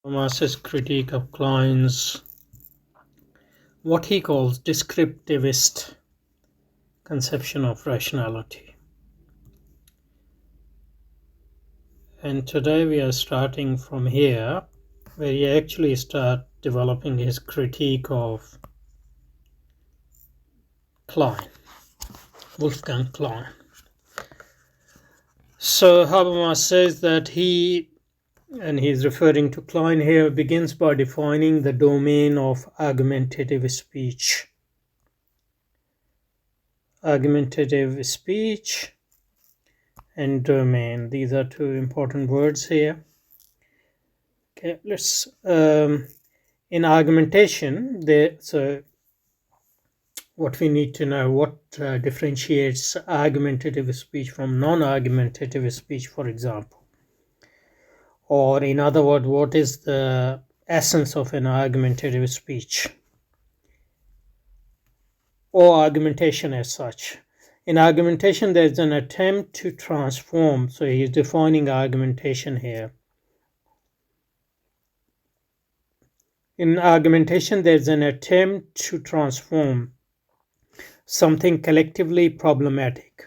Habermas's critique of Klein's what he calls descriptivist conception of rationality. And today we are starting from here, where he actually starts developing his critique of Klein, Wolfgang Klein. So Habermas says that and he's referring to Klein here, begins by defining the domain of argumentative speech. Argumentative speech and domain, these are two important words here. Okay, let's in argumentation so what we need to know, what differentiates argumentative speech from non-argumentative speech, for example, or in other words, what is the essence of an argumentative speech or argumentation as such. In argumentation, there's an attempt to transform, so he's defining argumentation here. In argumentation, there's an attempt to transform something collectively problematic,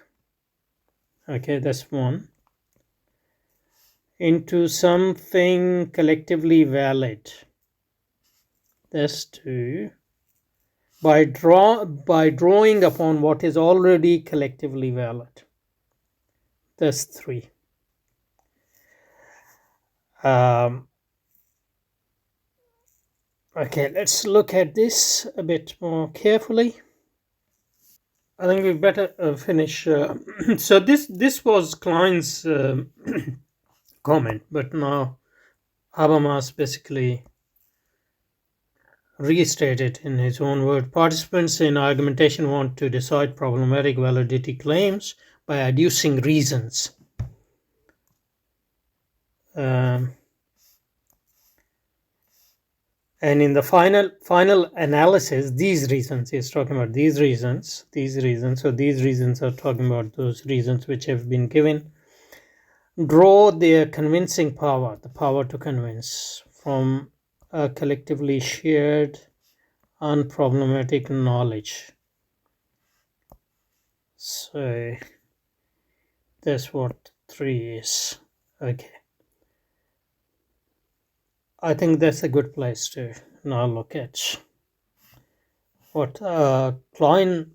okay, that's one, into something collectively valid, that's two, by drawing upon what is already collectively valid, that's three. Okay, let's look at this a bit more carefully. I think we better finish. So this was Klein's comment, but now Habermas basically restated in his own word. Participants in argumentation want to decide problematic validity claims by adducing reasons. And in the final analysis, these reasons, he's talking about these reasons. So these reasons are talking about those reasons which have been given, draw their convincing power, the power to convince, from a collectively shared, unproblematic knowledge. So that's what 3 is. Okay. I think that's a good place to now look at what Klein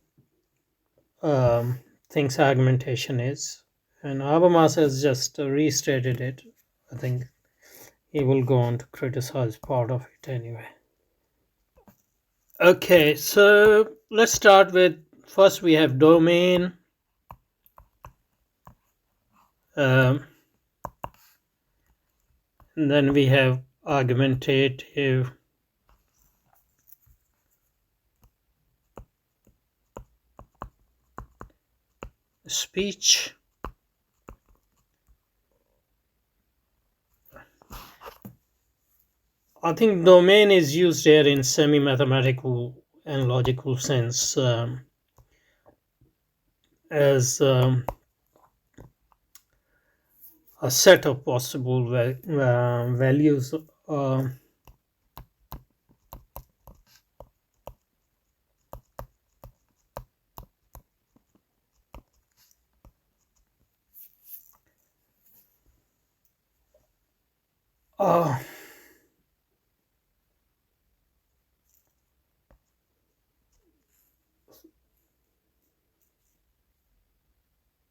thinks argumentation is, and Habermas has just restated it. I think he will go on to criticize part of it anyway. Okay, so let's start with, first we have domain. And then we have argumentative speech. I think domain is used here in semi-mathematical and logical sense as a set of possible values.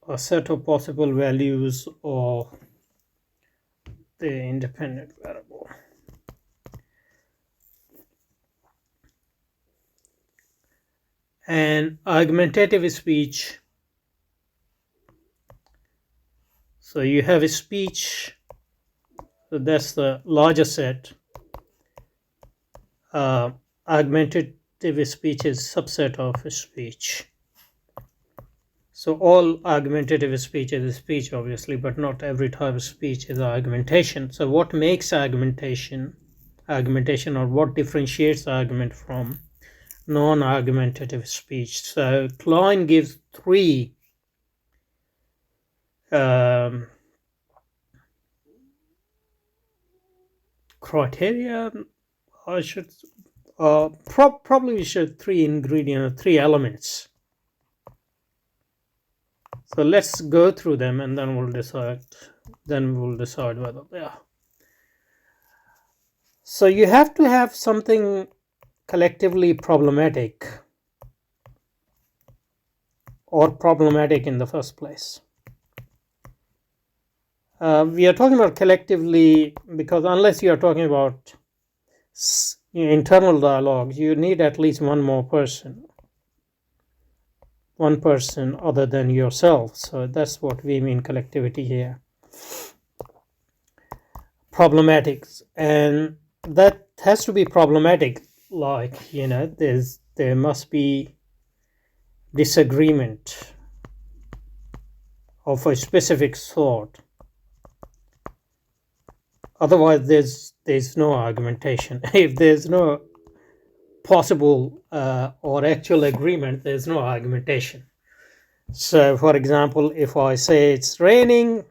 A set of possible values of the independent variable. And argumentative speech, so you have a speech, so that's the larger set. Argumentative speech is subset of a speech. So all argumentative speech is a speech, obviously, but not every type of speech is argumentation. So what makes argumentation, or what differentiates argument from non-argumentative speech? So Klein gives 3 criteria. I should probably we should three elements. So let's go through them and then we'll decide. Then we'll decide whether they are. So you have to have something collectively problematic or problematic in the first place. We are talking about collectively because unless you are talking about internal dialogues, you need at least one person other than yourself. So that's what we mean collectivity here. Problematics, and that has to be problematic, like there must be disagreement of a specific sort, otherwise there's no argumentation. If there's no possible or actual agreement, there's no argumentation. So for example, if I say it's raining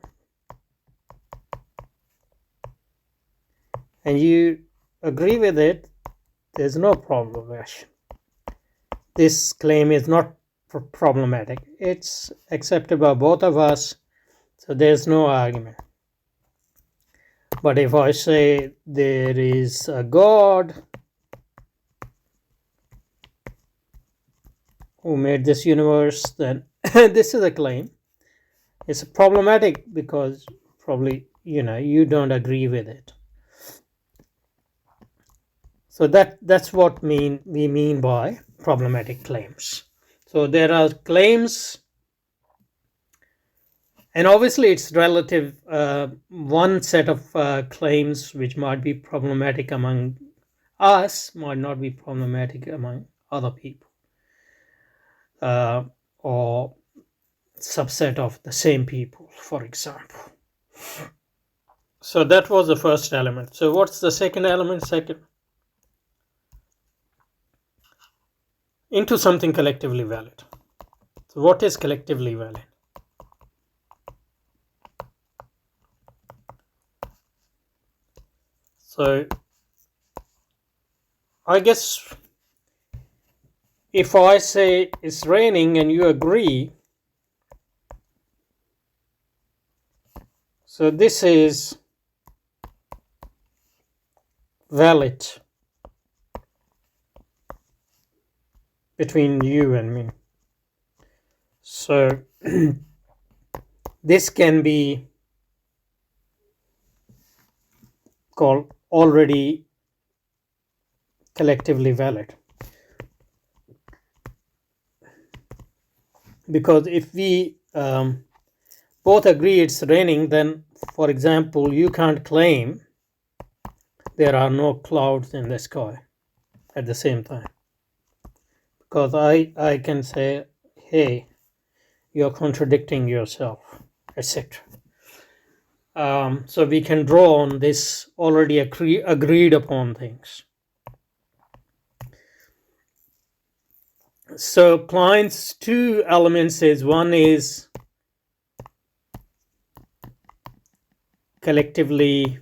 and you agree with it, there's no problem. This claim is not problematic. It's accepted by both of us, so there's no argument. But if I say there is a God who made this universe, then this is a claim. It's problematic because probably you don't agree with it. So that's what we mean by problematic claims. So there are claims, and obviously it's relative. One set of claims which might be problematic among us might not be problematic among other people, or subset of the same people, for example. So that was the first element. So what's the second element? Into something collectively valid. So what is collectively valid? So I guess if I say it's raining and you agree, so this is valid between you and me. So this can be called already collectively valid, because if we both agree it's raining, then for example you can't claim there are no clouds in the sky at the same time, because I can say, hey, you're contradicting yourself, etc. So we can draw on this already agreed upon things. So Klein's two elements is, one is collectively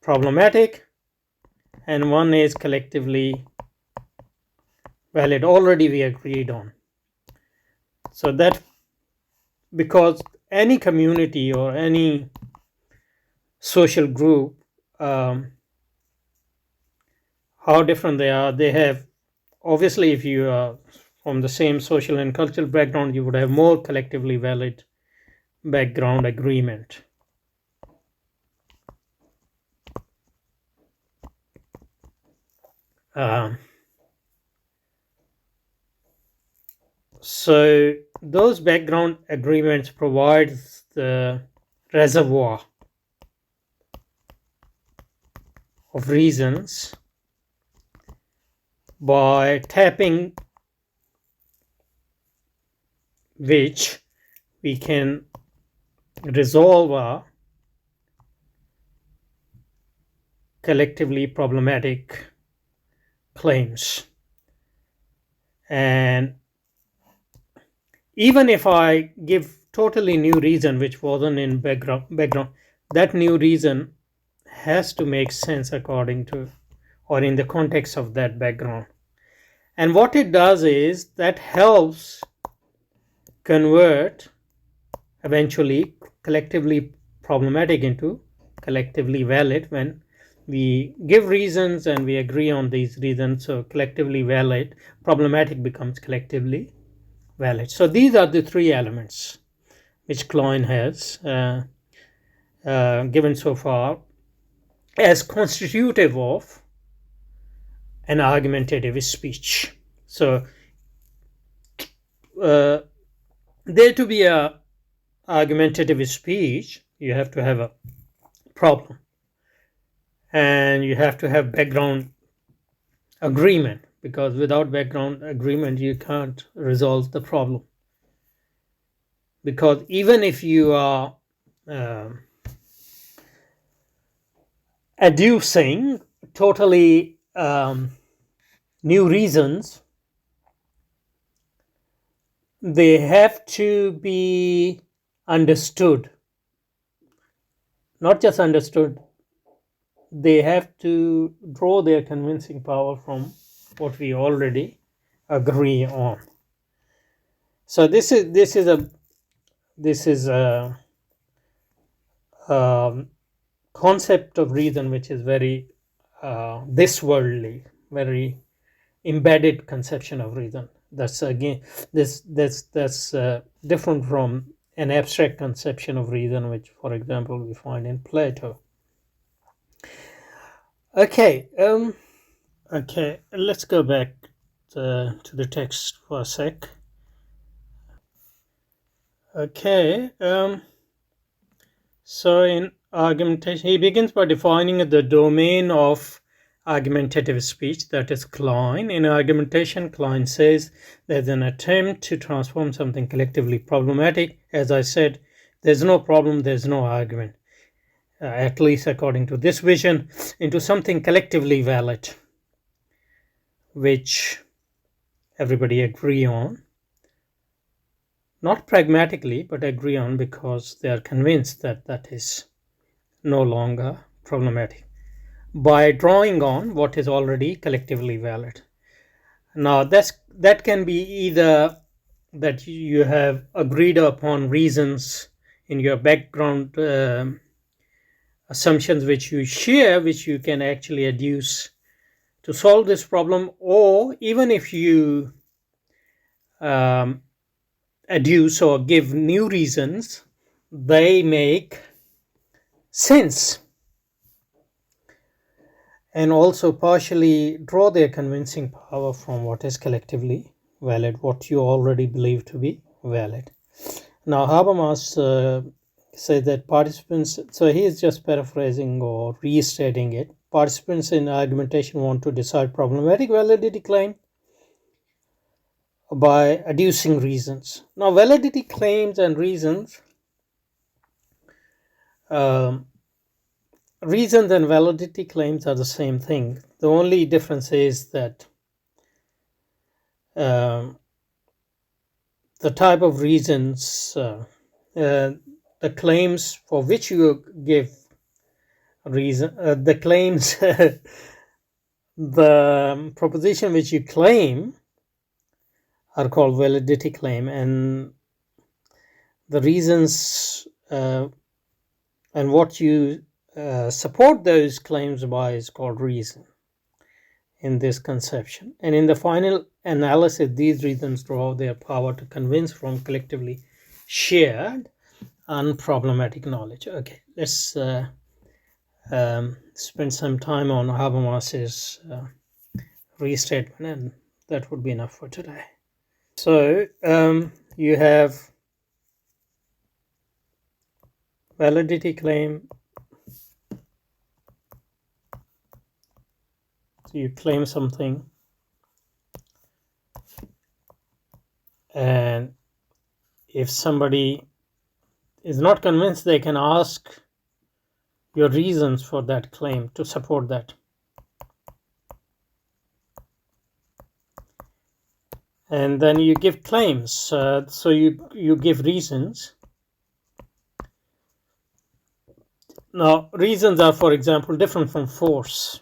problematic and one is collectively valid. Already we agreed on. So that, because any community or any social group, how different they have, obviously if you are from the same social and cultural background, you would have more collectively valid background agreement. So those background agreements provide the reservoir of reasons by tapping which we can resolve our collectively problematic claims. And even if I give totally new reason which wasn't in background, that new reason has to make sense according to or in the context of that background. And what it does is that helps convert eventually collectively problematic into collectively valid. When we give reasons and we agree on these reasons, so collectively valid, problematic becomes collectively valid. So these are the three elements which Klein has given so far as constitutive of an argumentative speech. So there to be a argumentative speech, you have to have a problem and you have to have background agreement, because without background agreement you can't resolve the problem. Because even if you are adducing totally new reasons, they have to be understood. Not just understood, they have to draw their convincing power from what we already agree on. So this is a concept of reason which is very this worldly, very embedded conception of reason. That's again that's different from an abstract conception of reason, which, for example, we find in Plato. Okay, let's go back to the text for a sec. Okay, so in argumentation, he begins by defining the domain of argumentative speech, that is Klein. In argumentation, Klein says there's an attempt to transform something collectively problematic. As I said, there's no problem, there's no argument, at least according to this vision, into something collectively valid, which everybody agree on. Not pragmatically, but agree on because they are convinced that that is no longer problematic, by drawing on what is already collectively valid. Now that can be either that you have agreed upon reasons in your background assumptions which you share, which you can actually adduce to solve this problem, or even if you adduce or give new reasons, they make sense and also partially draw their convincing power from what is collectively valid, what you already believe to be valid. Now Habermas said that participants, so he is just paraphrasing or restating it, participants in argumentation want to decide problematic validity claim by adducing reasons. Now validity claims and reasons, reasons and validity claims are the same thing. The only difference is that the type of reasons, the claims for which you give reason, the claims, the proposition which you claim are called validity claim, and the reasons and what you support those claims by is called reason in this conception. And in the final analysis, these reasons draw their power to convince from collectively shared unproblematic knowledge. Okay, let's spend some time on Habermas's restatement, and that would be enough for today. So you have validity claim. So you claim something, and if somebody is not convinced, they can ask your reasons for that claim to support that. And then you give claims. So you give reasons Now, reasons are, for example, different from force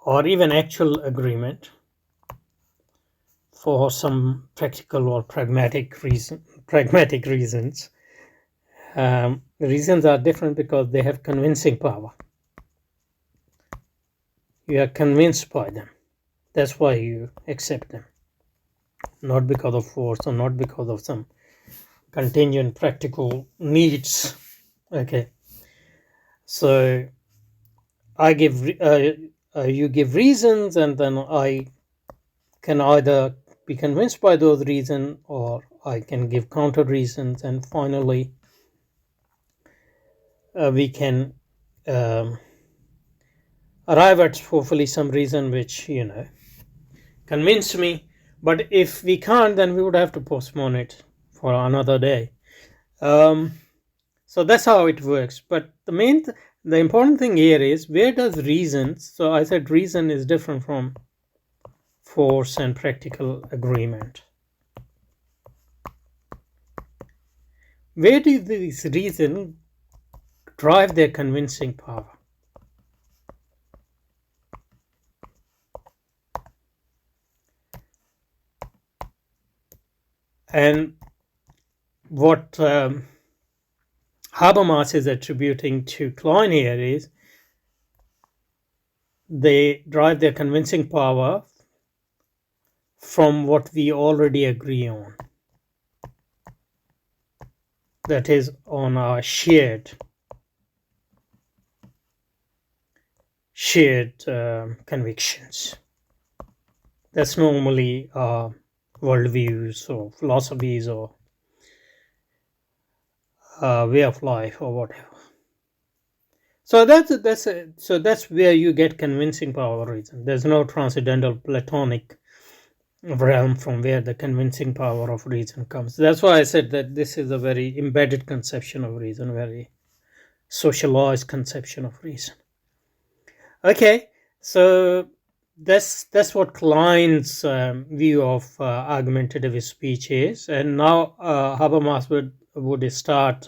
or even actual agreement for some practical or pragmatic reasons. Reasons are different because they have convincing power. You are convinced by them. That's why you accept them, not because of force or not because of some contingent practical needs. Okay, so I give you give reasons, and then I can either be convinced by those reasons or I can give counter reasons, and finally we can arrive at hopefully some reason which convince me. But if we can't, then we would have to postpone it for another day. So that's how it works. But the important thing here is, where does reasons, so I said reason is different from force and practical agreement. Where do these reasons drive their convincing power? And what Habermas is attributing to Klein here is they drive their convincing power from what we already agree on. That is, on our shared convictions. That's normally worldviews or philosophies or way of life or whatever. So that's where you get convincing power reason. There's no transcendental Platonic realm from where the convincing power of reason comes. That's why I said that this is a very embedded conception of reason, very socialized conception of reason. Okay, so that's what Klein's view of argumentative speech is, and now Habermas would start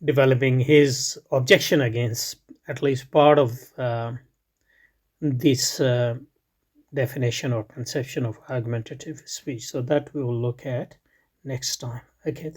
developing his objection against at least part of this definition or conception of argumentative speech. So that we will look at next time. Okay.